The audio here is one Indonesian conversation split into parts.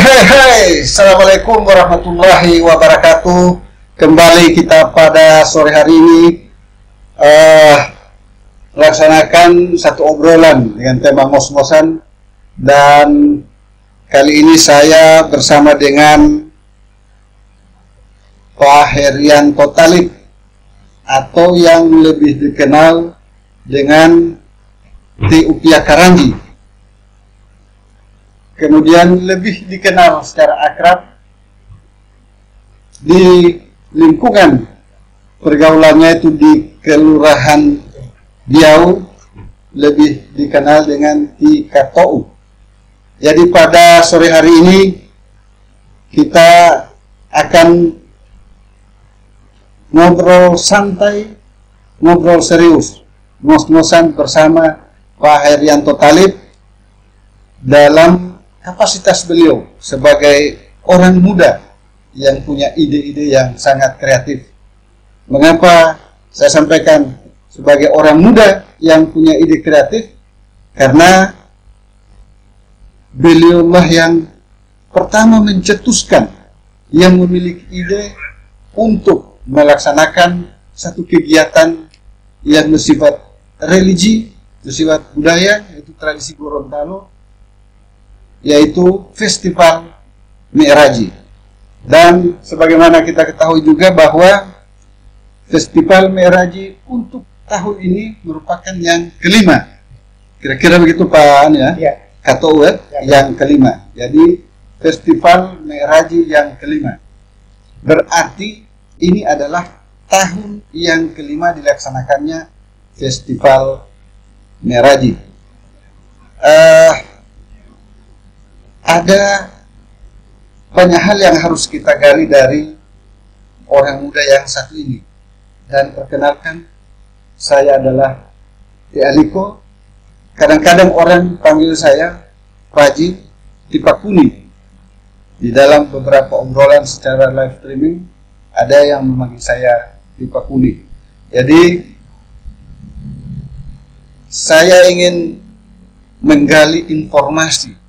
Assalamualaikum warahmatullahi wabarakatuh. Kembali kita pada sore hari ini melaksanakan satu obrolan dengan tema ngos-ngosan, dan kali ini saya bersama dengan Pak Herianto Talib, atau yang lebih dikenal dengan T. Upia Karanji. Kemudian lebih dikenal secara akrab di lingkungan pergaulannya itu di Kelurahan Diau, lebih dikenal dengan Ti Katou. Jadi pada sore hari ini kita akan ngobrol santai, ngobrol serius, ngos-ngosan bersama Pak Herianto Talib dalam kapasitas beliau sebagai orang muda yang punya ide-ide yang sangat kreatif. Mengapa saya sampaikan sebagai orang muda yang punya ide kreatif? Karena beliaulah yang pertama mencetuskan, yang memiliki ide untuk melaksanakan satu kegiatan yang bersifat religi, bersifat budaya, yaitu tradisi Gorontalo, yaitu Festival Mi'raji. Dan sebagaimana kita ketahui juga bahwa Festival Mi'raji untuk tahun ini merupakan yang kelima. Kira-kira begitu Pak ya? Katou yang kelima. Jadi Festival Mi'raji yang kelima. Berarti ini adalah tahun yang kelima dilaksanakannya Festival Mi'raji. Ada banyak hal yang harus kita gali dari orang muda yang satu ini. Dan perkenalkan, saya adalah T. Aliko. Kadang-kadang orang panggil saya Paji Tipakuni. Di dalam beberapa obrolan secara live streaming, ada yang memanggil saya Tipakuni. Jadi saya ingin menggali informasi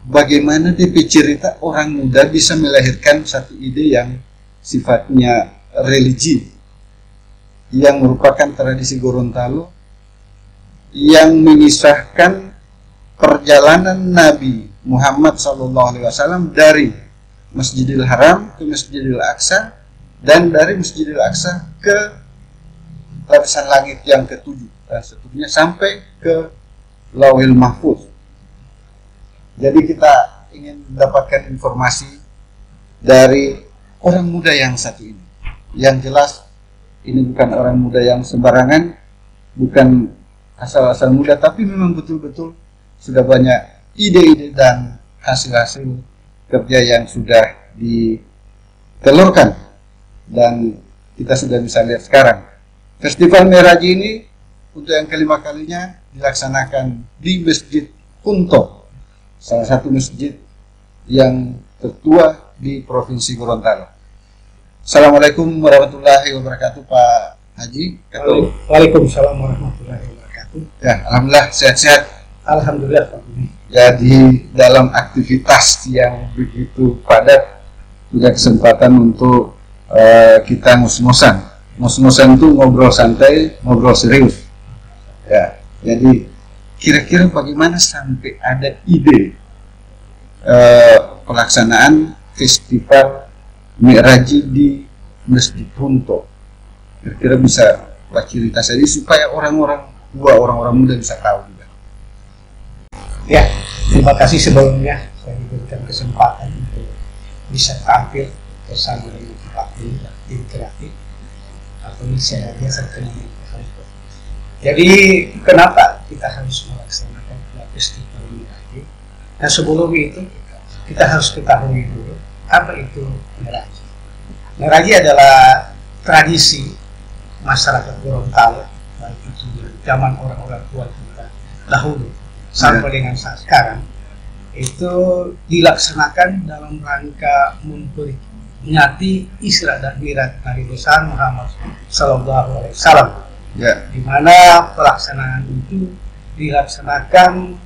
bagaimana DP cerita orang muda bisa melahirkan satu ide yang sifatnya religi, yang merupakan tradisi Gorontalo, yang mengisahkan perjalanan Nabi Muhammad SAW dari Masjidil Haram ke Masjidil Aqsa, dan dari Masjidil Aqsa ke lapisan langit yang ketujuh, dan seterusnya sampai ke Lauhil Mahfuz. Jadi kita ingin mendapatkan informasi dari orang muda yang satu ini. Yang jelas ini bukan orang muda yang sembarangan, bukan asal-asal muda, tapi memang betul-betul sudah banyak ide-ide dan hasil-hasil kerja yang sudah ditelurkan. Dan kita sudah bisa lihat sekarang. Festival Mi'raji ini untuk yang kelima kalinya dilaksanakan di Masjid Kunto, salah satu masjid yang tertua di Provinsi Gorontalo. Assalamualaikum warahmatullahi wabarakatuh Pak Haji. Waalaikumsalam warahmatullahi wabarakatuh. Ya, alhamdulillah sehat-sehat. Alhamdulillah Pak. Jadi dalam aktivitas yang begitu padat, punya kesempatan untuk kita ngos-ngosan. Ngos-ngosan itu ngobrol santai, ngobrol serius. Ya, jadi kira-kira bagaimana sampai ada ide pelaksanaan Festival Mi'raji di Masjid Kunto? Kira-kira bisa Pak cerita saja supaya orang-orang muda bisa tahu juga. Ya, terima kasih sebelumnya saya diberikan kesempatan untuk bisa tampil bersama dengan Pak dan tim kreatif, atau saya biasa kenal. Jadi kenapa kita harus melaksanakan Festival Mi'raji? Nah, sebelum itu kita harus ketahui dulu apa itu Mi'raji. Mi'raji adalah tradisi masyarakat Gorontalo, baik itu zaman orang-orang tua kita dahulu sampai dengan saat sekarang, itu dilaksanakan dalam rangka memperingati Isra dan Mi'raj Nabi besar Muhammad SAW. Di mana pelaksanaan itu dilaksanakan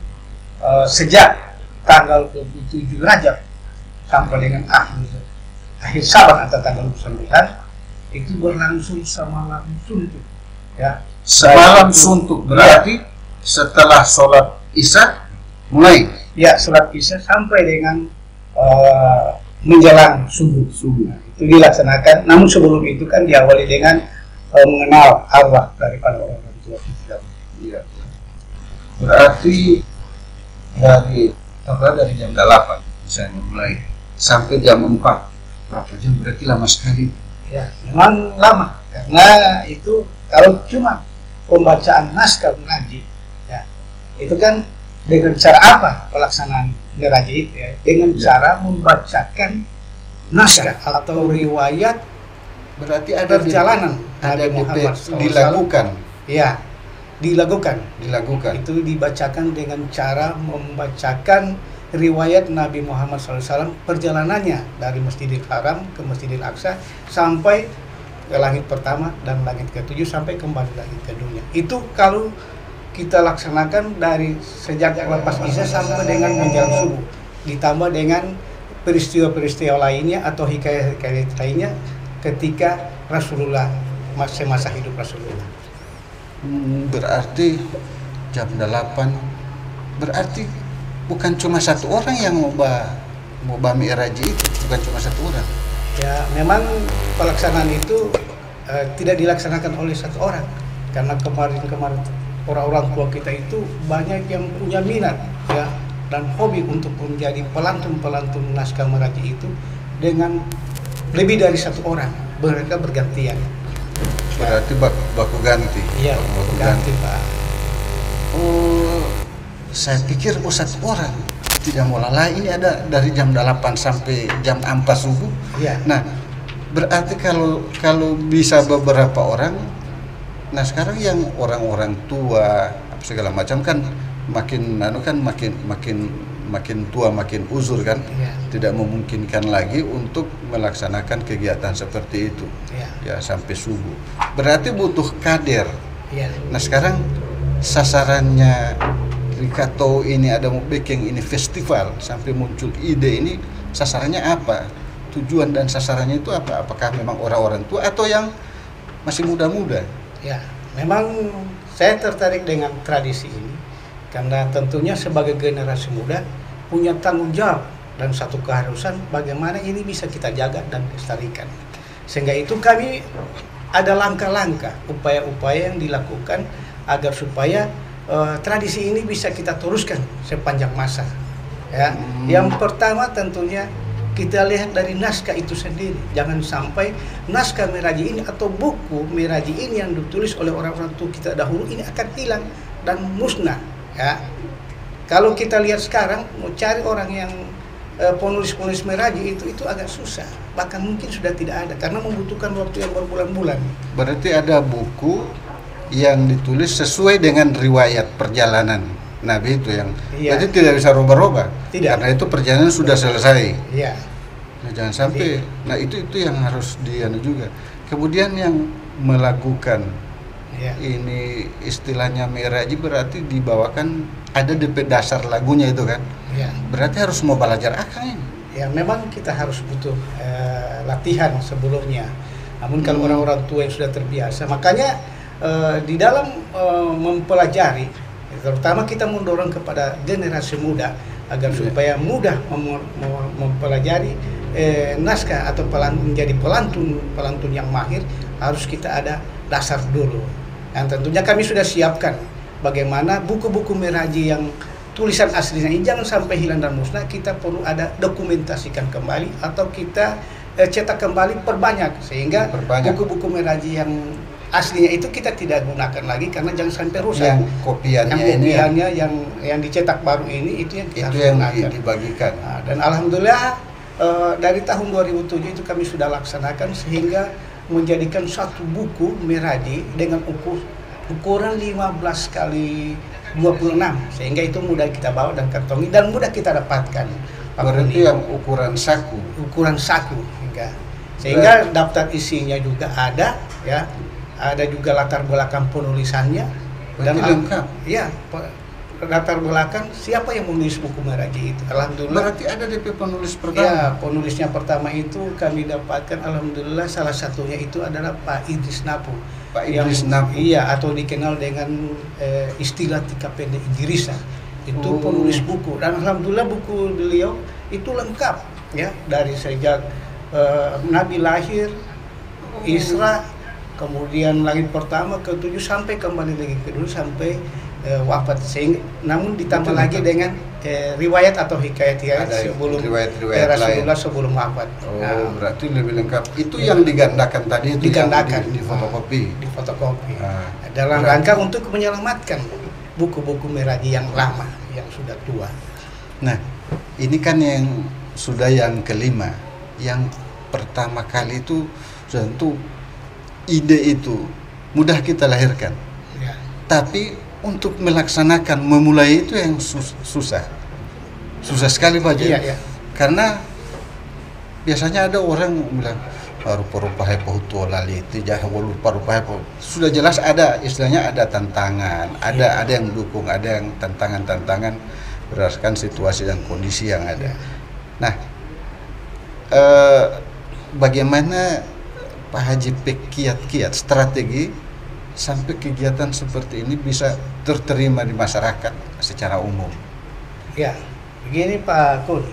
sejak tanggal 27 Rajab sampai dengan akhir Saban atau tanggal 29 itu berlangsung semalam suntuk ya. Semalam suntuk berarti setelah sholat Isya mulai ya, sholat Isya sampai dengan menjelang subuh. Nah, itu dilaksanakan, namun sebelum itu kan diawali dengan mengenal Allah daripada orang tua kita. ya. Berarti dari jam 8 misalnya mulai sampai jam 4 berapa jam, berarti lama sekali. Ya, memang lama karena itu kalau cuma pembacaan naskah mengaji ya, itu kan dengan cara apa pelaksanaan mengaji itu ya, dengan cara membacakan naskah atau riwayat, Berarti ada perjalanan ada Nabi Muhammad SAW. dilakukan Ya, dilakukan. dilakukan Itu dibacakan dengan cara membacakan riwayat Nabi Muhammad SAW, perjalanannya dari Masjidil Haram ke Masjidil Aqsa sampai ke langit pertama dan langit ke-7 sampai kembali langit ke dunia. Itu kalau kita laksanakan dari sejak lepas Isya sampai dengan menjelang subuh, ditambah dengan peristiwa-peristiwa lainnya atau hikayat-hikayat lainnya ketika Rasulullah masa hidup Rasulullah. Berarti jam 8 berarti bukan cuma satu orang yang mau mi'raj itu, bukan cuma satu orang. Ya, memang pelaksanaan itu tidak dilaksanakan oleh satu orang, karena kemarin orang-orang tua kita itu banyak yang punya minat ya dan hobi untuk menjadi pelantun naskah meraji itu dengan lebih dari satu orang, mereka bergantian. Berarti baku ganti. Iya, baku ganti Pak. Oh, saya pikir satu orang. Tidak mau lelah, ini ada dari jam 8 sampai jam 4 subuh. Iya. Nah, berarti kalau bisa beberapa orang, nah sekarang yang orang-orang tua segala macam kan makin tua makin uzur kan, Iya. tidak memungkinkan lagi untuk melaksanakan kegiatan seperti itu. Iya. Ya sampai subuh. Berarti butuh kader. Iya. Nah sekarang sasarannya Rikato ini ada mau bikin ini festival sampai muncul ide ini, sasarannya apa? Tujuan dan sasarannya itu apa? Apakah memang orang-orang tua atau yang masih muda-muda? Ya, memang saya tertarik dengan tradisi ini karena tentunya sebagai generasi muda punya tanggung jawab dan satu keharusan bagaimana ini bisa kita jaga dan lestarikan. Sehingga itu kami ada langkah-langkah, upaya-upaya yang dilakukan agar supaya tradisi ini bisa kita teruskan sepanjang masa. Ya, yang pertama tentunya kita lihat dari naskah itu sendiri. Jangan sampai naskah Miraji ini atau buku Miraji ini yang ditulis oleh orang-orang tua kita dahulu ini akan hilang dan musnah. Ya, kalau kita lihat sekarang mau cari orang yang penulis Miraji itu agak susah. Bahkan mungkin sudah tidak ada karena membutuhkan waktu yang berbulan-bulan. Berarti ada buku yang ditulis sesuai dengan riwayat perjalanan Nabi itu yang berarti tidak bisa rubah-rubah. Tidak. Karena itu perjalanan sudah selesai. Iya. Nah, jangan sampai. Nah itu yang harus juga. Kemudian yang melakukan ini istilahnya Miraji berarti dibawakan ada DP dasar lagunya itu kan. Iya. Berarti harus mau belajar akang ini. Ya memang kita harus butuh latihan sebelumnya. Namun kalau orang-orang tua yang sudah terbiasa, makanya di dalam mempelajari, terutama kita mendorong kepada generasi muda agar supaya mudah mempelajari naskah atau menjadi pelantun yang mahir, harus kita ada dasar dulu. Yang tentunya kami sudah siapkan bagaimana buku-buku Miraji yang tulisan aslinya ini jangan sampai hilang dan musnah. Kita perlu ada dokumentasikan kembali atau kita cetak kembali, perbanyak sehingga buku-buku Miraji yang aslinya itu kita tidak gunakan lagi karena jangan sampai rusak. Yang kopiannya yang dicetak baru ini itu yang kita itu yang gunakan. dibagikan. Nah, dan alhamdulillah dari tahun 2007 itu kami sudah laksanakan sehingga menjadikan satu buku Miraji dengan ukuran 15 kali 26 sehingga itu mudah kita bawa dan kantongi dan mudah kita dapatkan. Berarti yang ukuran saku sehingga daftar isinya juga ada ya. Ada juga latar belakang penulisannya dan lengkap. Ya, latar belakang siapa yang menulis buku Meraji itu. Alhamdulillah. Berarti ada DP penulis pertama. Ya, penulisnya pertama itu kami dapatkan, alhamdulillah salah satunya itu adalah Pak Idris Napu. Pak Idris Napu. Iya, atau dikenal dengan istilah tika pendek Idrisa. Itu penulis buku, dan alhamdulillah buku beliau itu lengkap ya, dari sejak Nabi lahir, Isra, kemudian langit pertama, ke-7 sampai kembali lagi ke-2 sampai wafat, sehingga namun ditambah lagi dengan riwayat atau hikayat sebelum riwayat Rasulullah sebelum wafat. Berarti lebih lengkap. Itu yang digandakan tadi itu digandakan di fotokopi. Di fotokopi. Dalam rangka untuk menyelamatkan buku-buku Meraji yang lama, yang sudah tua. Nah, ini kan yang sudah yang kelima. Yang pertama kali itu tentu ide itu mudah kita lahirkan. Ya. Tapi untuk melaksanakan, memulai itu yang susah sekali Pak Haji. Iya. Karena biasanya ada orang bilang rupa-rupa hepohutu lali itu jangan rupa-rupa sudah jelas ada istilahnya, ada tantangan, ada yang mendukung, ada yang tantangan berdasarkan situasi dan kondisi yang ada. Nah, bagaimana Pak Haji kiat strategi sampai kegiatan seperti ini bisa terterima di masyarakat secara umum? Ya, begini Pak Kun,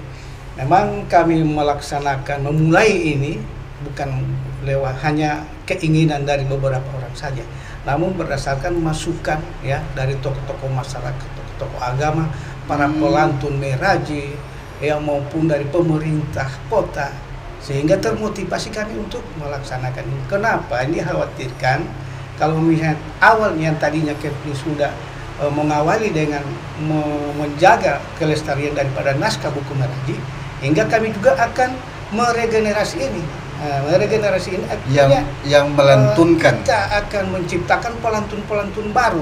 memang kami memulai ini bukan lewat hanya keinginan dari beberapa orang saja, namun berdasarkan masukan ya dari tokoh-tokoh masyarakat, tokoh-tokoh agama, para pelantun Meraji, yang maupun dari pemerintah kota, sehingga termotivasi kami untuk melaksanakan ini. Kenapa? Ini khawatirkan kalau misalnya awalnya yang tadinya Kepri sudah mengawali dengan menjaga kelestarian daripada naskah buku Meraji, hingga kami juga akan meregenerasi ini. Meregenerasi ini artinya yang melantunkan. Kita akan menciptakan pelantun-pelantun baru,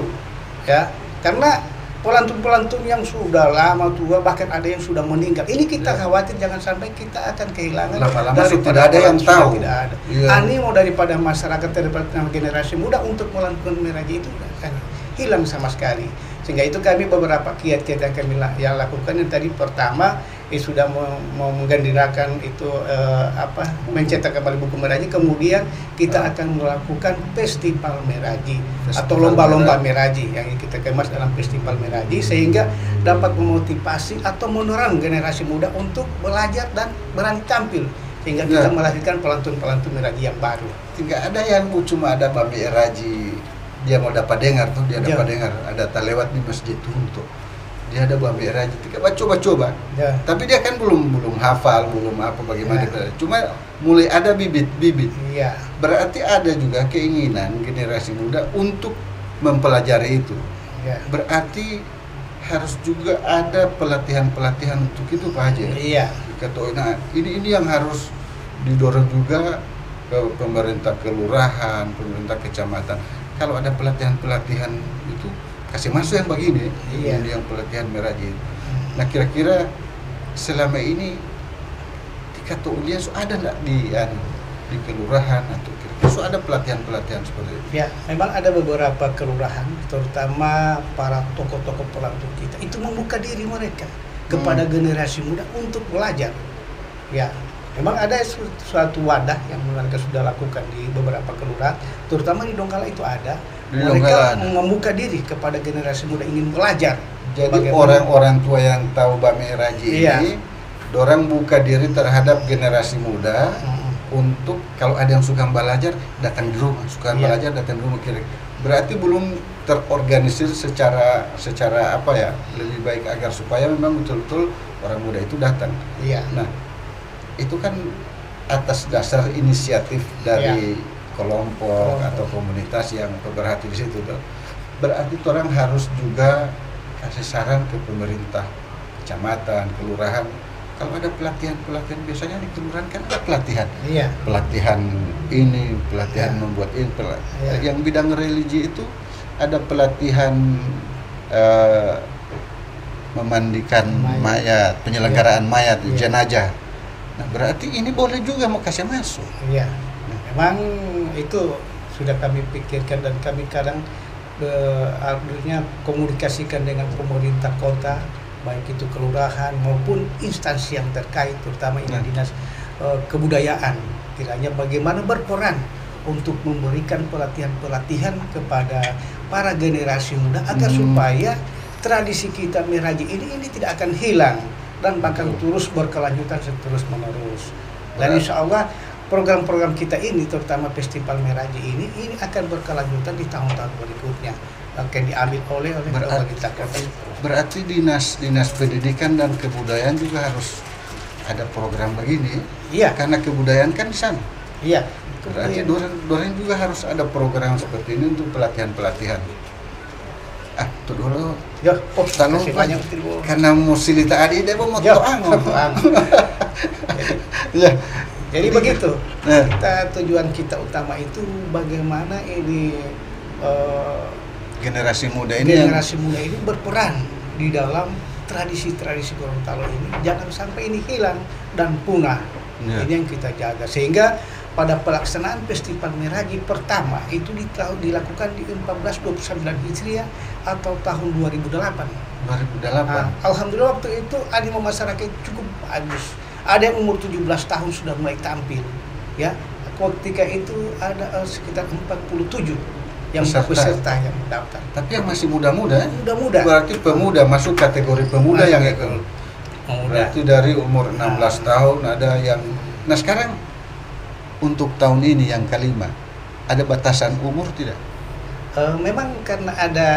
ya, karena pelantun-pelantun yang sudah lama tua, bahkan ada yang sudah meninggal. Ini kita khawatir jangan sampai kita akan kehilangan. Lama-lama tidak ada yang tahu. Tidak ada. Animo daripada masyarakat, daripada generasi muda untuk melantun Meraji itu akan hilang sama sekali. Sehingga itu kami beberapa kiat-kiat yang kami lakukan. Yang tadi pertama sudah menggembirakan itu mencetak kembali buku Meraji. Kemudian kita akan melakukan festival Meraji atau lomba-lomba Meraji yang kita kemas dalam festival Meraji, sehingga dapat memotivasi atau mendorong generasi muda untuk belajar dan berani tampil, sehingga kita melahirkan pelantun-pelantun Meraji yang baru. Tidak ada yang cuma ada Babi Meraji dia mau dapat dengar tuh, dia dapat dengar ada lewat di masjid tuh untuk dia ada Babi Meraji, coba-coba. Tapi dia kan belum hafal, belum apa bagaimana. Cuma mulai ada bibit-bibit. Berarti ada juga keinginan generasi muda untuk mempelajari itu. Berarti harus juga ada pelatihan-pelatihan untuk itu Pak Haji. Nah, ini yang harus didorong juga ke pemerintah kelurahan, pemerintah kecamatan. Kalau ada pelatihan-pelatihan itu kasih masuk yang begini, ini yang pelatihan Meraji. Nah, kira-kira selama ini di Kato Ulia ada enggak di kelurahan atau kira-kira ada pelatihan-pelatihan seperti itu? Ya, memang ada beberapa kelurahan, terutama para tokoh-tokoh pelantun kita itu membuka diri mereka kepada generasi muda untuk belajar. Ya, memang ada suatu wadah yang mereka sudah lakukan di beberapa kelurahan, terutama di Donggala itu ada. Mereka membuka diri kepada generasi muda ingin belajar. Jadi orang-orang tua yang tahu Babi Meraji ini, dorang buka diri terhadap generasi muda untuk kalau ada yang suka belajar datang di rumah, belajar datang di rumah kira. Berarti belum terorganisir secara apa ya, lebih baik agar supaya memang betul-betul orang muda itu datang. Nah, itu kan atas dasar inisiatif dari kelompok atau komunitas yang berhati di situ tuh. Berarti orang harus juga kasih saran ke pemerintah, kecamatan, kelurahan. Kalau ada pelatihan biasanya di kelurahan kan ada pelatihan. Pelatihan ini, pelatihan membuat ini. Yang bidang religi itu ada pelatihan memandikan mayat, penyelenggaraan mayat, jenazah. Nah, berarti ini boleh juga mau kasih masuk. Memang itu sudah kami pikirkan dan kami kadang artinya komunikasikan dengan pemerintah kota, baik itu kelurahan maupun instansi yang terkait, terutama ini dinas kebudayaan, kiranya bagaimana berperan untuk memberikan pelatihan-pelatihan kepada para generasi muda agar supaya tradisi kita Meraji ini tidak akan hilang dan bahkan terus berkelanjutan terus menerus. Dan insya Allah program-program kita ini, terutama Festival Meraji ini akan berkelanjutan di tahun-tahun berikutnya, akan diambil oleh pemerintah kota. Berarti dinas pendidikan dan kebudayaan juga harus ada program begini. Iya. Karena kebudayaan kan di sana. Iya. Berarti Doreng juga harus ada program seperti ini untuk pelatihan-pelatihan. Itu dulu. Ya, kasih banyak. Karena musilita adi dia mau Ya. Jadi begitu. Tujuan kita utama itu bagaimana ini generasi muda ini berperan di dalam tradisi-tradisi Gorontalo ini, jangan sampai ini hilang dan punah. Ini yang kita jaga, sehingga pada pelaksanaan Festival Meraji pertama itu dilakukan di 1429 Hijriah atau tahun 2008. Nah, alhamdulillah waktu itu animo masyarakat cukup bagus. Ada yang umur 17 tahun sudah mulai tampil, ya. Ketika itu ada sekitar 47 yang peserta yang mendaftar. Tapi yang masih muda-muda. Muda-muda. Berarti pemuda, masuk kategori pemuda yang ikut. Berarti dari umur 16 tahun ada yang. Nah sekarang untuk tahun ini yang kelima ada batasan umur tidak? Memang karena ada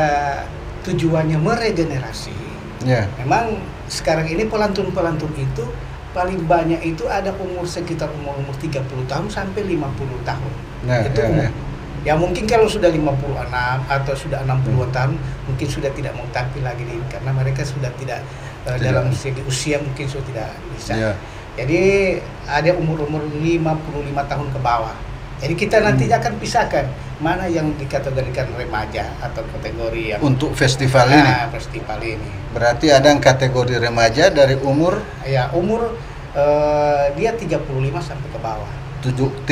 tujuannya meregenerasi. Ya. Memang sekarang ini pelantun-pelantun itu paling banyak itu ada umur sekitar umur 30 tahun sampai 50 tahun. Itu umur. Ya mungkin kalau sudah 56 atau sudah 60 tahun mungkin sudah tidak mau tampil lagi ini karena mereka sudah tidak dalam segi usia mungkin sudah tidak bisa. Yeah. Jadi ada umur-umur 55 tahun ke bawah. Jadi kita nanti akan pisahkan mana yang dikategorikan remaja atau kategori yang untuk festival ini. Festival ini. Berarti ada yang kategori remaja dari umur umur dia 35 sampai ke bawah. 35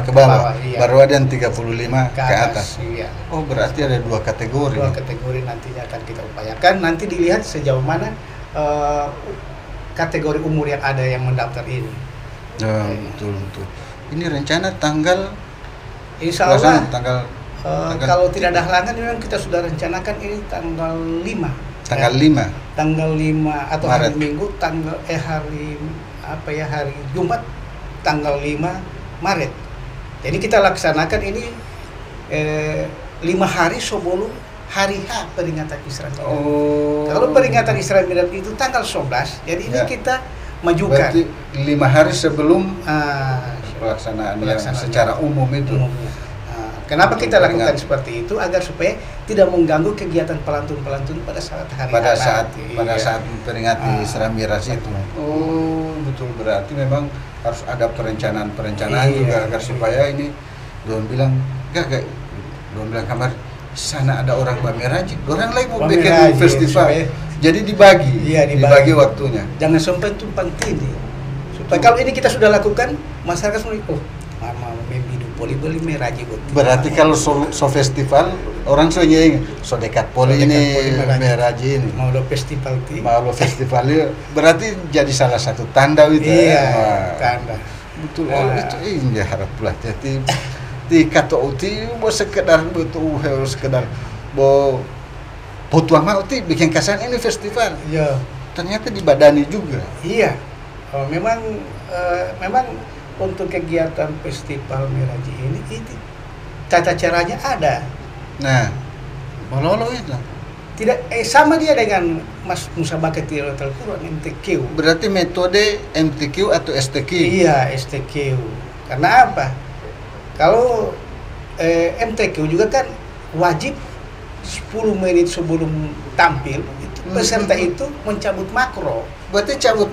ke bawah, iya. Baru ada yang 35 ke atas. Iya. Oh berarti ada dua kategori. Dua kategori nantinya akan kita upayakan. Nanti dilihat sejauh mana kategori umur yang ada yang mendaftar ini. Betul. Ini rencana tanggal. Insya Allah. Tanggal kalau tidak ada halangan, memang kita sudah rencanakan ini tanggal 5. Tanggal 5. Tanggal 5 atau Maret. hari Minggu, hari Jumat. Tanggal 5 Maret. Jadi kita laksanakan ini 5 hari sebelum hari H peringatan Isra Mi'raj. Kalau peringatan Isra Mi'raj itu tanggal 11, jadi ini kita majukan. Berarti 5 hari sebelum pelaksanaan secara umum itu. Kenapa kita lakukan seperti itu? Agar supaya tidak mengganggu kegiatan pelantun-pelantun pada saat hari pada saat memperingati Isra Mi'raj itu. Oh, betul, berarti memang harus ada perencanaan juga agar supaya ini Don bilang kamar sana ada orang Meraji, orang lain mau bikin festival. Jadi dibagi waktunya. Jangan sampai tumpang tindih. Supaya kalau ini kita sudah lakukan, masyarakat semua mama membidu poli beli Meraji. Berarti kalau so festival orang ingat so dekat poli ini Meraji ini. Mau lo festival berarti jadi salah satu tanda itu. Iya, tanda. Betul. Itu indah harap pula. Jadi di kata uti mau sekedar mau Potuang mau bikin kesan ini festival. Iya. Ternyata dibadani juga. Iya. Memang untuk kegiatan Festival Meraji ini tata caranya ada. Nah, Mololo itu tidak sama dia dengan Mas Musabaka Tilawatil Quran MTQ. Berarti metode MTQ atau STQ? Iya, STQ. Karena apa? Kalau MTQ juga kan wajib 10 menit sebelum tampil peserta itu mencabut makro. Berarti cabut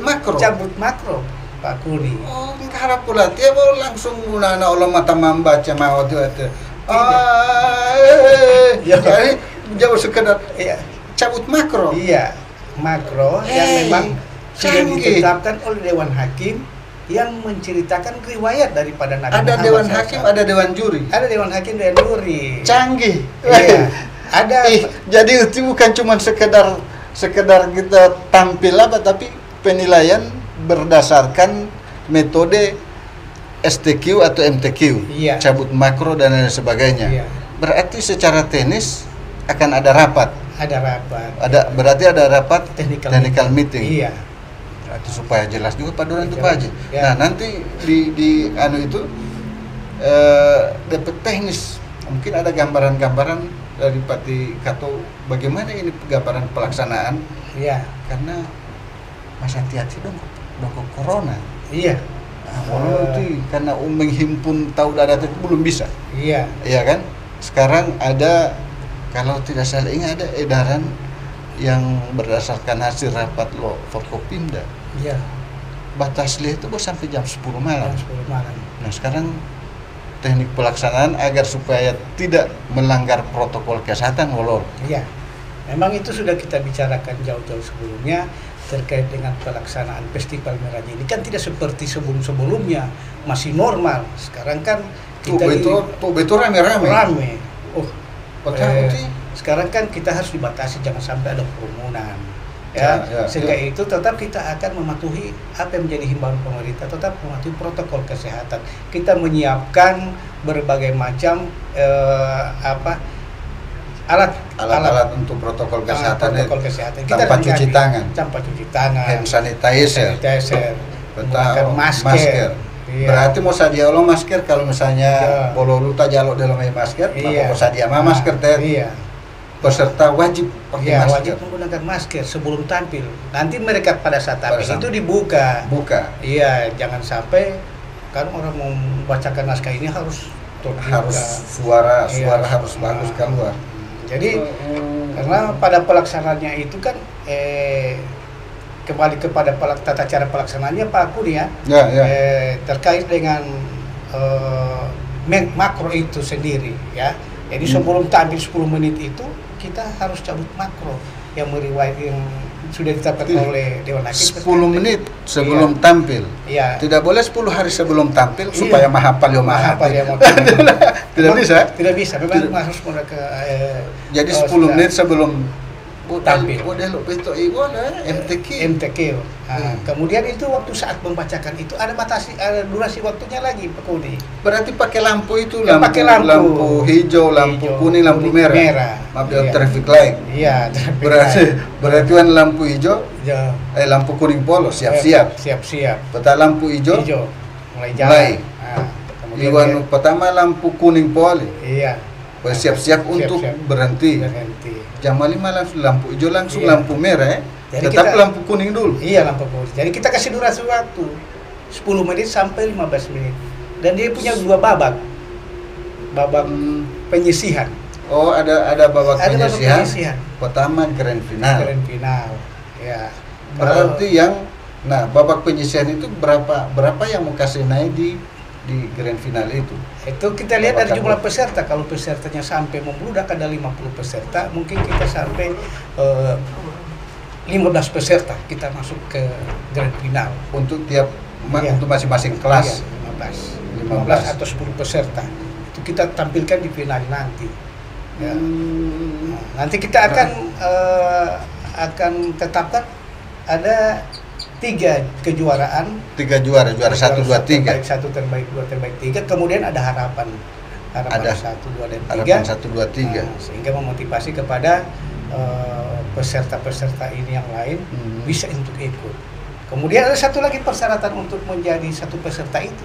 makro. Pak Kuni. Oh, harap pula dia mau langsung guna Allah mata membaca mau itu. Jadi jauh sekedar cabut makro. Iya, makro yang memang sudah ditetapkan oleh Dewan Hakim yang menceritakan riwayat daripada Nabi Muhammad. Ada Dewan Hakim, ada Dewan Juri. Ada Dewan Hakim dan Juri. Canggih. Iya. Ada. Jadi itu bukan cuma sekedar kita tampil apa, tapi penilaian berdasarkan metode STQ atau MTQ, Iya. cabut makro dan lain sebagainya. Iya. Berarti secara teknis akan ada rapat. Ada rapat. Berarti ada rapat Technical meeting. Iya. Berarti supaya jelas juga Pak Doran itu Pak Haji. Ya. Nah, nanti di anu itu dapat teknis. Mungkin ada gambaran-gambaran dari Pati Kato bagaimana ini gambaran pelaksanaan, Iya. karena Mas hati-hati dong corona. Iya. Karena menghimpun tahu data itu belum bisa. Iya. Iya kan? Sekarang ada, kalau tidak salah ingat, ada edaran yang berdasarkan hasil rapat Forkopimda. Iya. Batas lihat itu sampai jam 10 malam. Jam 10 malam. Nah, sekarang teknik pelaksanaan agar supaya tidak melanggar protokol kesehatan molor. Iya. Memang itu sudah kita bicarakan jauh-jauh sebelumnya terkait dengan pelaksanaan Festival Merajai ini, kan tidak seperti sebelum-sebelumnya, masih normal. Sekarang kan kita betul rame-rame. Sekarang kan kita harus dibatasi, jangan sampai ada kerumunan. Sehingga itu tetap kita akan mematuhi apa yang menjadi himbauan pemerintah, tetap mematuhi protokol kesehatan. Kita menyiapkan berbagai macam alat untuk protokol kesehatan, tanpa cuci tangan, hand sanitizer, menggunakan masker. Iya. Berarti mau sadia lo masker kalau misalnya bolo lu tak jaluk dalam masker, maka mau sadia masker teh. Peserta wajib pakai masker. Wajib menggunakan masker sebelum tampil. Nanti mereka pada saat tampil itu dibuka. Iya, jangan sampai kan orang mau membacakan naskah ini harus suara harus bagus keluar. Jadi karena pada pelaksanaannya itu kan kembali kepada tata cara pelaksanaannya Pak Kuni ya. Terkait dengan makro itu sendiri ya. Jadi sebelum tampil 10 menit itu kita harus cabut makro yang sudah ditetapkan oleh Dewan Hakim. 10 menit sebelum tampil. Iya. Tidak boleh 10 hari sebelum tampil supaya mahapal. Tidak bisa. Tidak bisa. Memang harus mereka. Jadi 10 menit sebelum tampil. MTQ. Kemudian itu waktu saat membacakan itu ada durasi waktunya lagi Pak Kudi. Berarti pakai lampu itu, lampu hijau, lampu kuning, lampu merah. Traffic light. Iya, berarti kan lampu hijau, lampu kuning polos, siap-siap. Peta lampu hijau, mulai jalan. Kemudian pertama lampu kuning poli. Iya. Siap-siap untuk berhenti. Jam 5 langsung lampu hijau, langsung lampu merah. Tetap lampu kuning dulu. Iya, lampu kuning. Jadi kita kasih durasi waktu 10 menit sampai 15 menit. Dan dia punya 2 babak. Babak penyisihan. Oh, ada babak penyisihan. Pertama grand final. Ya. Berarti babak penyisihan itu berapa yang mau kasih naik di grand final itu? Itu kita lihat dari jumlah peserta. Kalau pesertanya sampai membludak ada 50 peserta, mungkin kita sampai 15 peserta kita masuk ke grand final. Untuk untuk masing-masing kelas. Iya, 15 atau 10 peserta. Itu kita tampilkan di final nanti. Ya. Nanti kita akan tetapkan ada 3 kejuaraan. 3 juara 1, 2, 3. 1 terbaik, 2 terbaik, 3. Kemudian ada harapan ada 1, 2 dan 3. Harapan 1, 2, 3. Sehingga memotivasi kepada peserta-peserta ini yang lain bisa untuk ikut. Kemudian ada satu lagi persyaratan untuk menjadi satu peserta itu.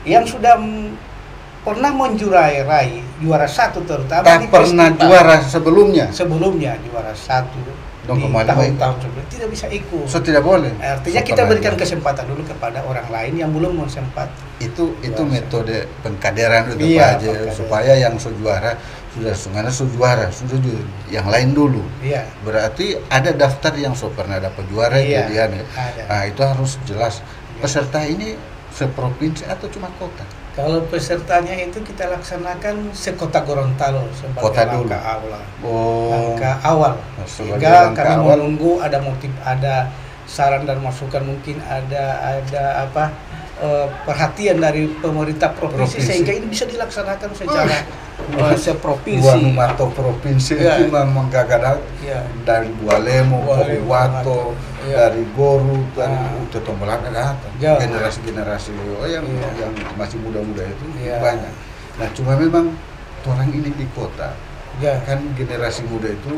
Yang sudah pernah menjuarai juara 1 terutama tak pernah juara sebelumnya juara 1 di tahun-tahun sebelumnya tidak bisa ikut. Tidak boleh. Artinya kita berikan kesempatan dulu kepada orang lain yang belum sempat. Itu metode pengkaderan itu Pak Haji, supaya yang sudah yang lain dulu. Iya. Berarti ada daftar yang pernah dapat juara itu dia nih. Nah, itu harus jelas. Peserta ini seprovinsi atau cuma kota? Kalau pesertanya itu kita laksanakan sekota Gorontalo sebagai langkah awal. Sehingga kami menunggu ada saran dan masukan, mungkin ada perhatian dari pemerintah provinsi sehingga ini bisa dilaksanakan secara seprovinsi. Buang atau provinsi itu memang gagah dari Bualemo, Kobuwato, dari Goru, dari Utotombolaka generasi-generasi yang masih muda-muda itu banyak. Nah cuma memang orang ini di kota kan generasi muda itu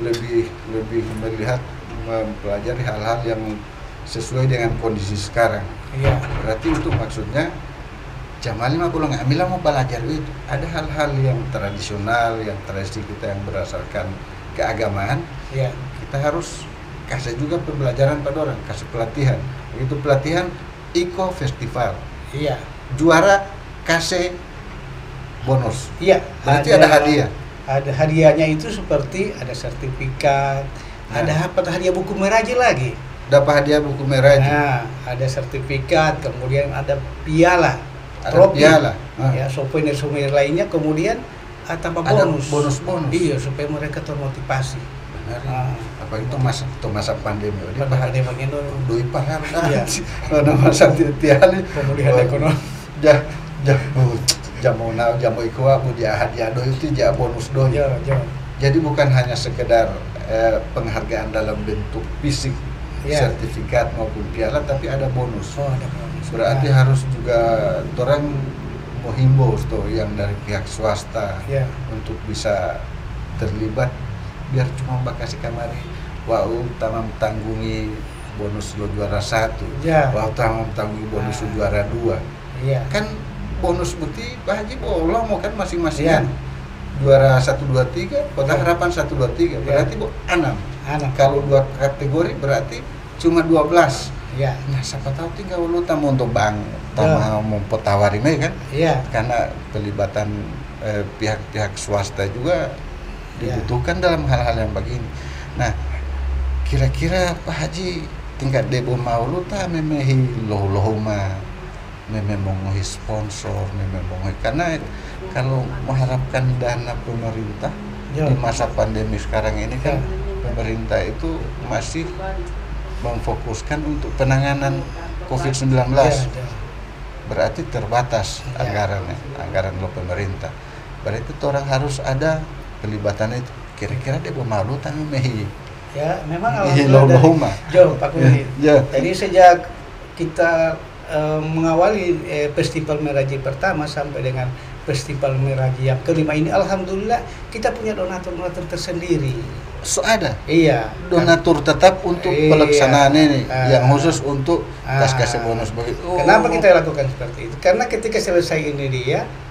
lebih melihat mempelajari hal-hal yang sesuai dengan kondisi sekarang. Berarti itu maksudnya Jamal mah kalau nggak bilang mau belajar itu ada hal-hal yang tradisional, yang tradisi kita yang berdasarkan keagamaan. Kita harus kasih juga pembelajaran pada orang, kasih pelatihan. Itu pelatihan Eco Festival. Juara kasih bonus. Berarti ada hadiah. Ada hadiahnya itu seperti ada sertifikat, ada hadiah buku meraji lagi. Dapat hadiah buku meraji. Ada sertifikat, kemudian ada piala, trofi, souvenir lainnya, kemudian tambah bonus. Iya, supaya mereka termotivasi. Apa itu masa pandemi? Pandemi itu duit paham. Pada masa tiali. Pemulihan ekonomi. Jamu ikut aku dia hadiah do itu dia bonus do. Jadi bukan hanya sekedar penghargaan dalam bentuk fisik, sertifikat maupun piala, tapi ada bonus. Berarti harus juga orang menghimbau tuh yang dari pihak swasta untuk bisa terlibat, biar cuma bakasi kamari wau tamam tanggungi bonus lo juara 1, wau tamam tanggungi bonus lo juara 2. Kan bonus bukti Pak Haji bolong mau kan masing-masing kan juara 1, 2, 3, kota harapan 1, 2, 3 berarti 6. Kalau 2 kategori berarti cuma 12. Nah siapa tahu tinggal lu tamu untuk bang mau potawari kan karena pelibatan pihak-pihak swasta juga dibutuhkan dalam hal-hal yang begini. Nah kira-kira Pak Haji tingkat debo mau lu tak memehi loh mah memenuhi sponsor, karena kalau mengharapkan dana pemerintah di masa pandemi sekarang ini kan pemerintah itu masih memfokuskan untuk penanganan COVID-19. Berarti terbatas anggaran lo pemerintah. Berarti orang harus ada pelibatannya itu. Kira-kira dia malu tanpa mehi. Memang alhamdulillah jauh Pak Kudi. Jadi sejak kita mengawali Festival Meraji pertama sampai dengan Festival Meraji yang kelima ini, alhamdulillah kita punya donatur tersendiri. Ada? Donatur tetap untuk pelaksanaan ini, yang khusus untuk kasih bonus begitu. Kenapa kita lakukan seperti itu? Karena ketika selesai ini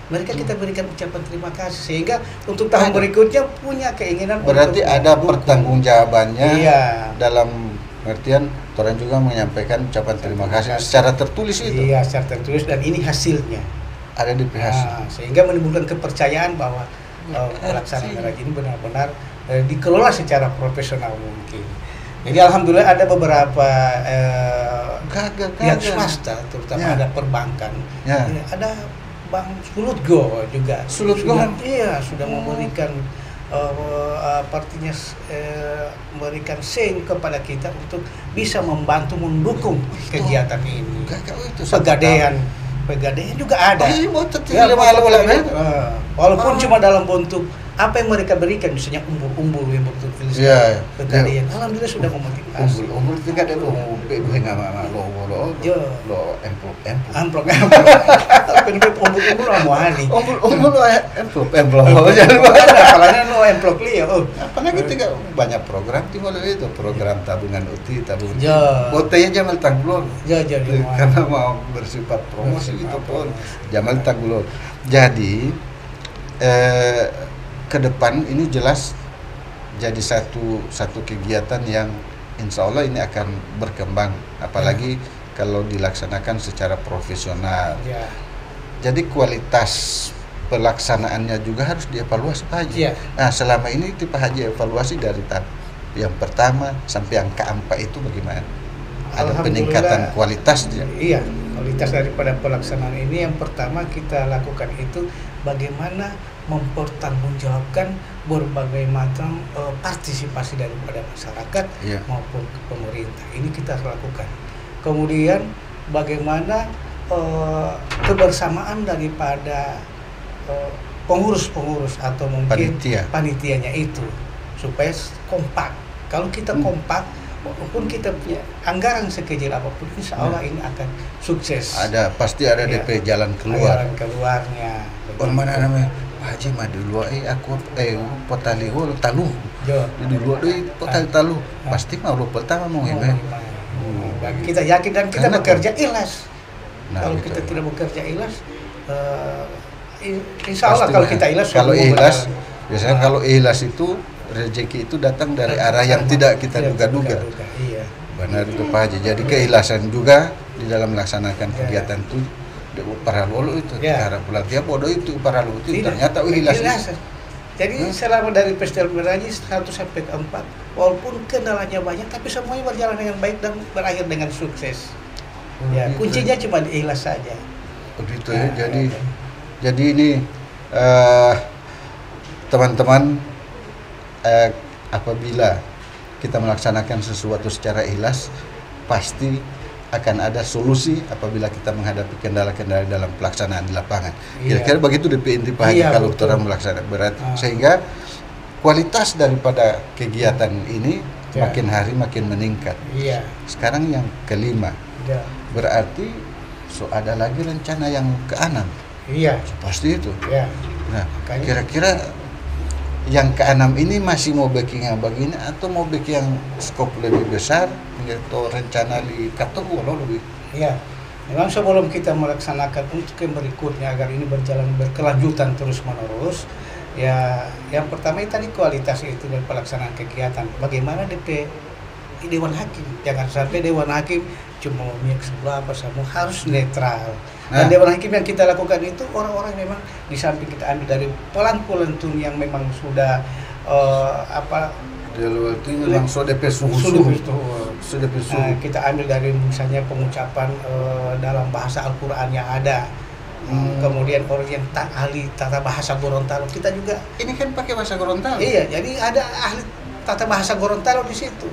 mereka kita berikan ucapan terima kasih sehingga untuk tahun berikutnya punya keinginan. Berarti ada pertanggungjawabannya dalam pengertian orang juga menyampaikan ucapan terima kasih secara tertulis itu. Secara tertulis dan ini hasilnya ada di pihak sehingga menimbulkan kepercayaan bahwa pelaksanaan Meraji ini benar-benar dikelola secara profesional mungkin. Jadi alhamdulillah ada beberapa pihak swasta terutama ada perbankan, ada Bank Sulutgo juga sudah memberikan memberikan sen kepada kita untuk bisa membantu mendukung kegiatan ini. Pegadaian juga ada. Walaupun cuma dalam bentuk apa yang mereka berikan, misalnya umbul-umbul yang bentuk pegadaian. Alhamdulillah sudah memotivasi. Umbul tingkat ada lo amplop. Umbul mau hari. Umbul amplop. Apalagi lo amplop liya. Apalagi tinggal banyak program tinggal itu program tabungan UTI, tabungan. Botanya Jamal Tanggulon. Karena mau bersifat promosi itu pun Jamal Tanggulon. Jadi ke depan ini jelas jadi satu kegiatan yang insya Allah ini akan berkembang, apalagi kalau dilaksanakan secara profesional. Jadi kualitas pelaksanaannya juga harus dievaluasi Pak Haji. Nah selama ini Pak Haji evaluasi dari tahap yang pertama sampai yang keempat itu bagaimana? Ada peningkatan kualitasnya? Kualitas daripada pelaksanaan ini yang pertama kita lakukan itu bagaimana mempertanggungjawabkan berbagai macam partisipasi daripada masyarakat maupun pemerintah. Ini kita lakukan. Kemudian bagaimana kebersamaan daripada pengurus-pengurus atau mungkin panitianya itu supaya kompak. Kalau kita kompak, walaupun kita punya anggaran sekecil apapun, insya Allah ini akan sukses. Pasti ada DP jalan keluar. Jalan keluarnya. Mana namanya? Pak Haji mah dulu aku potali hol talu. Di dulu potali talu. Pasti mau lo pertama mau ini. Kita yakin dan kita bekerja ikhlas. Kalau gitu. kita tidak bekerja ikhlas, insya Allah kalau kita ikhlas. Kalau ikhlas, biasanya kalau ikhlas itu rezeki itu datang dari arah yang tidak kita duga-duga. Iya. Benar itu Pak Haji. Jadi keikhlasan juga di dalam melaksanakan kegiatan itu para lolo itu. Cara pelatihan bodoh itu para lolo itu ternyata ikhlas. Jadi selama dari Festival Meraji 1 sampai ke 4, walaupun kendalanya banyak, tapi semuanya berjalan dengan baik dan berakhir dengan sukses. Ya, kuncinya cuma ikhlas saja. Begitu ya. Jadi ini teman-teman, apabila kita melaksanakan sesuatu secara ikhlas, pasti akan ada solusi apabila kita menghadapi kendala-kendala dalam pelaksanaan di lapangan. Kira-kira begitu DP inti Pak Haji kalau orang melaksanakan berat, sehingga kualitas daripada kegiatan ini makin hari makin meningkat. Sekarang yang kelima, berarti ada lagi rencana yang keenam. Pasti itu. Nah, kira-kira yang keenam ini masih mau backing yang begini atau mau backing yang skop lebih besar atau rencana di Kato lebih? Memang sebelum kita melaksanakan untuk yang berikutnya agar ini berkelanjutan terus menerus, ya yang pertama itu tadi kualitas itu dan pelaksanaan kegiatan. Bagaimana Dewan Hakim, jangan sampai Dewan Hakim cuma memihak sebelah apa semua, harus netral. Dan Dewan Hakim yang kita lakukan itu orang-orang memang di samping kita ambil dari pelantun yang memang sudah memang sudah kita ambil dari misalnya pengucapan dalam bahasa Al-Quran yang ada. Kemudian orang yang tak ahli tata bahasa Gorontalo, kita juga ini kan pakai bahasa Gorontalo. Iya, jadi ada ahli tata bahasa Gorontalo di situ.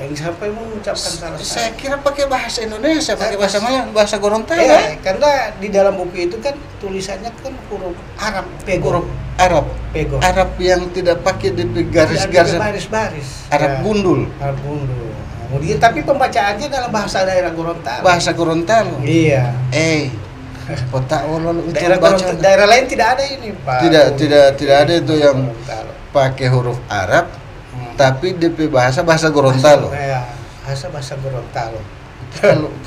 Yang sampai mengucapkan salah. Saya kira pakai bahasa Indonesia, pakai bahasa Gorontalo. Iya, karena di dalam buku itu kan tulisannya kan huruf Arab, pego. Huruf Arab, pego. Arab yang tidak pakai garis-garis. Baris-baris. Arab gundul. Arab gundul. Kemudian tapi pembacaannya dalam bahasa daerah Gorontalo. Bahasa Gorontalo. Iya. Kota Olol itu daerah lain tidak ada ini, Pak. Tidak ada itu yang pakai huruf Arab. Tapi DP bahasa Gorontalo. Bahasa Gorontalo.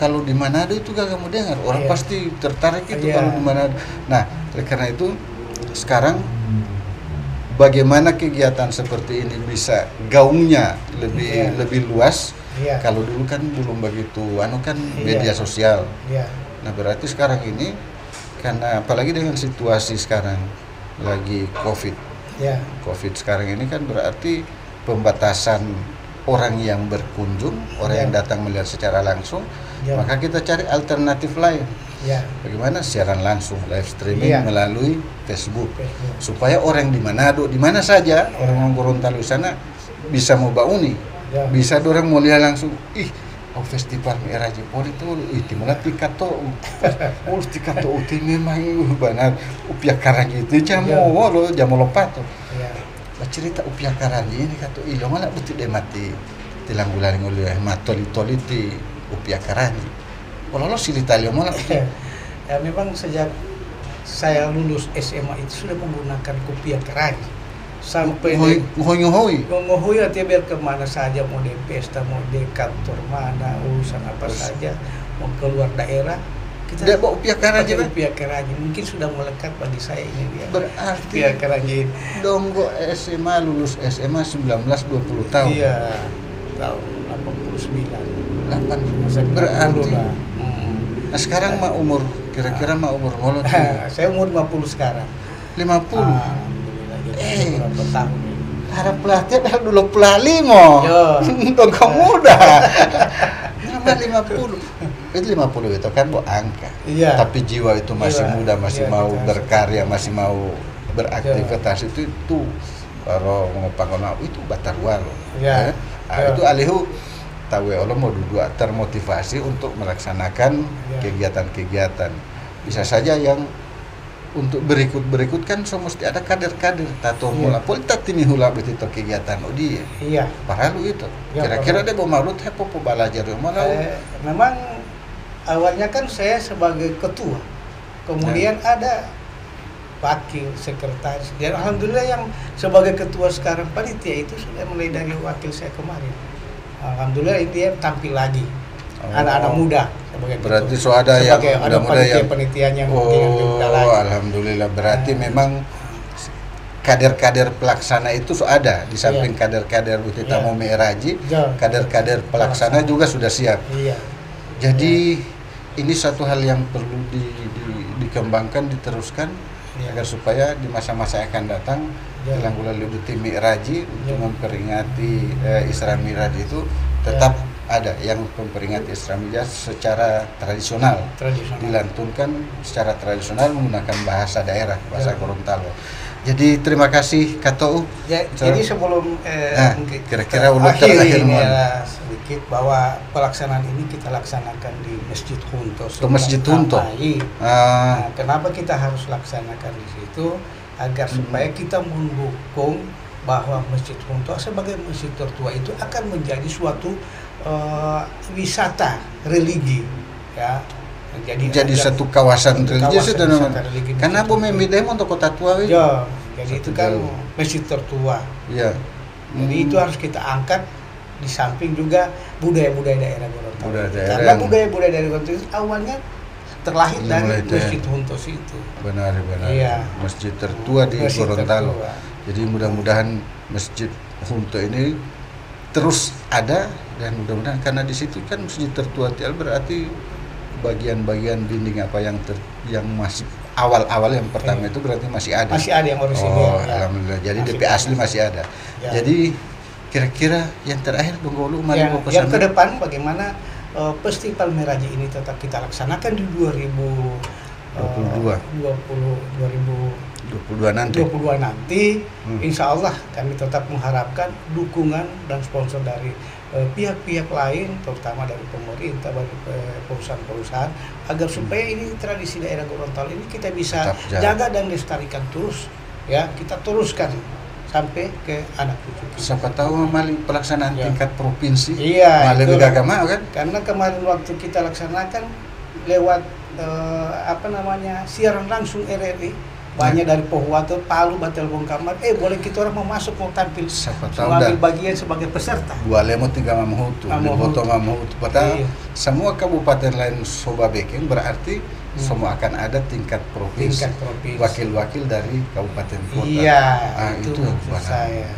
Kalau di Manado itu gak kamu dengar, orang pasti tertarik itu kalau di Manado. Nah, oleh karena itu sekarang bagaimana kegiatan seperti ini bisa gaungnya lebih luas. Kalau dulu kan belum begitu, media sosial. Nah, berarti sekarang ini karena apalagi dengan situasi sekarang lagi COVID sekarang ini kan berarti pembatasan orang yang berkunjung, orang yang datang melihat secara langsung, maka kita cari alternatif lain. Bagaimana siaran langsung, live streaming melalui Facebook, supaya orang di Manado, di mana saja orang Gorontalo di sana bisa mau bauni, bisa orang mau lihat langsung. Festival Meraji Poli itu mulai tikato uti memang benar upia karangi itu jamu lopato. Cerita upia karangi ini kata ilong ala betul deh mati tilang bulan ngulih matoli ti upia karangi. Kalau lo silita liong malah. Ya memang sejak saya lulus SMA itu sudah menggunakan upia karangi. Sampai ngohoi artinya biar kemana saja, mau di pesta, mau di kantor mana, urusan apa saja, mau keluar daerah, kita bawa upia karangi. Upia karangi mungkin sudah melekat bagi saya ini dia. Berarti upia karangi donggo SMA lulus SMA 19-20 tahun. Iya, tahun 89. Berarti nah sekarang mah umur kira-kira mah umur ngolot. Saya umur 50 sekarang. 50. Berapa tahun ini? Harap pelatih dulu pelali mo. Dong kamu muda. Nama 50. Itu 50 itu kan bu angka. Iya. Tapi jiwa itu masih muda, masih mau berkarya, masih mau beraktivitas itu kalau ngopang itu batarwal. Iya. Itu alihu tahu Allah mau duduk termotivasi untuk melaksanakan kegiatan-kegiatan. Bisa saja yang untuk berikut kan so mesti ada kader-kader tato mula polita tini hula begitu kegiatan dia. Iya. Paralu itu. Kira-kira dia mau marut hepo belajar malau. Memang awalnya kan saya sebagai ketua. Kemudian ada wakil, sekretaris. Dan alhamdulillah yang sebagai ketua sekarang panitia itu sudah mulai dari wakil saya kemarin. Alhamdulillah dia tampil lagi. Anak-anak muda sebagai ketua. Berarti so ada yang muda yang penitiannya juga lagi. Alhamdulillah. Berarti memang kader-kader pelaksana itu so ada di samping kader-kader utama Meraji, kader-kader pelaksana juga sudah siap. Iya. Jadi ini satu hal yang perlu dikembangkan, diteruskan agar supaya di masa-masa yang akan datang Gelang Gulalu tim Miraji untuk memperingati Isra Miraj itu tetap ada yang memperingati Isra Miraj secara tradisional, dilantunkan secara tradisional menggunakan bahasa daerah, bahasa Gorontalo. Jadi terima kasih Katou. Jadi sebelum kira-kira udah terakhir sedikit bahwa pelaksanaan ini kita laksanakan di Masjid Hunto. Masjid Hunto. Nah, kenapa kita harus laksanakan di situ? Agar supaya kita mendukung bahwa Masjid Hunto sebagai masjid tertua itu akan menjadi suatu wisata religi, ya. Jadi satu kawasan religi karena Bu Memidem untuk kota tua itu. Ya, jadi itu kan masjid tertua. Iya. Jadi itu harus kita angkat di samping juga budaya-budaya daerah Gorontalo. Karena budaya-budaya daerah Gorontalo itu awalnya terlahir dari Masjid Hunto itu. Benar. Iya. Masjid tertua di Gorontalo. Jadi mudah-mudahan Masjid Hunto ini terus ada dan mudah-mudahan karena di situ kan masjid tertua berarti bagian-bagian dinding apa yang masih awal-awal yang pertama itu berarti masih ada. Masih ada yang orisinil. Alhamdulillah. Jadi DP asli masih ada. Ya. Jadi kira-kira yang terakhir Bung Golu mari yang ke depan bagaimana Festival Meraji ini tetap kita laksanakan di 2022 nanti. Insya Allah kami tetap mengharapkan dukungan dan sponsor dari pihak-pihak lain, terutama dari pemerintah, dari perusahaan-perusahaan, agar supaya ini tradisi daerah Gorontalo ini kita bisa jaga dan lestarikan terus, ya kita teruskan sampai ke anak cucu kita. Siapa tahu maling pelaksanaan tingkat provinsi, lebih gagama kan? Karena kemarin waktu kita laksanakan lewat siaran langsung RRI. Banyak dari Pohuwato, Palu, Batelbong Kamar, boleh kita orang mau masuk, mau tampil, mengambil bagian sebagai peserta. Dua lemot tinggal Mamuhutu, Boto Mamuhutu. Padahal semua kabupaten lain Soba Bekeng berarti semua akan ada tingkat provinsi. Wakil-wakil dari kabupaten kota. Iya, itu maksud saya.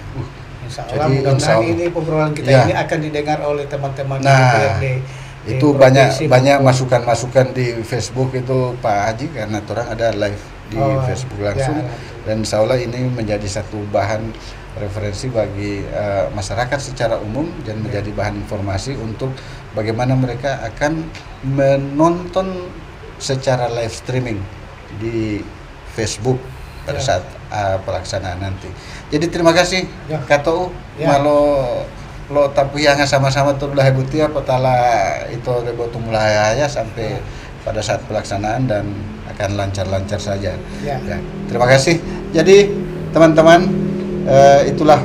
Insya Allah mudah-mudahan ini pemberolan kita ini akan didengar oleh teman-teman DPRD. Itu banyak masukan-masukan di Facebook itu Pak Haji, karena orang ada live di Facebook langsung, dan insya Allah ini menjadi satu bahan referensi bagi masyarakat secara umum dan menjadi bahan informasi untuk bagaimana mereka akan menonton secara live streaming di Facebook pada saat pelaksanaan nanti. Jadi terima kasih Katou malo lo tapi yang sama-sama terbelah hebutia petala itu rebotu mulai sampai pada saat pelaksanaan dan akan lancar-lancar saja. Ya, terima kasih. Jadi teman-teman itulah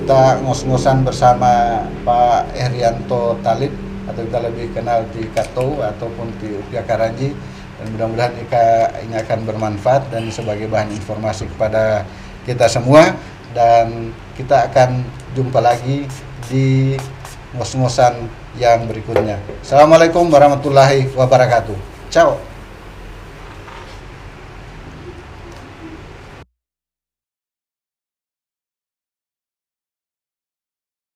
kita ngos-ngosan bersama Pak Herianto Talib atau kita lebih kenal di Katou ataupun di Upia Karanji, dan mudah-mudahan ini akan bermanfaat dan sebagai bahan informasi kepada kita semua, dan kita akan jumpa lagi di ngos-ngosan yang berikutnya. Assalamualaikum warahmatullahi wabarakatuh. Ciao.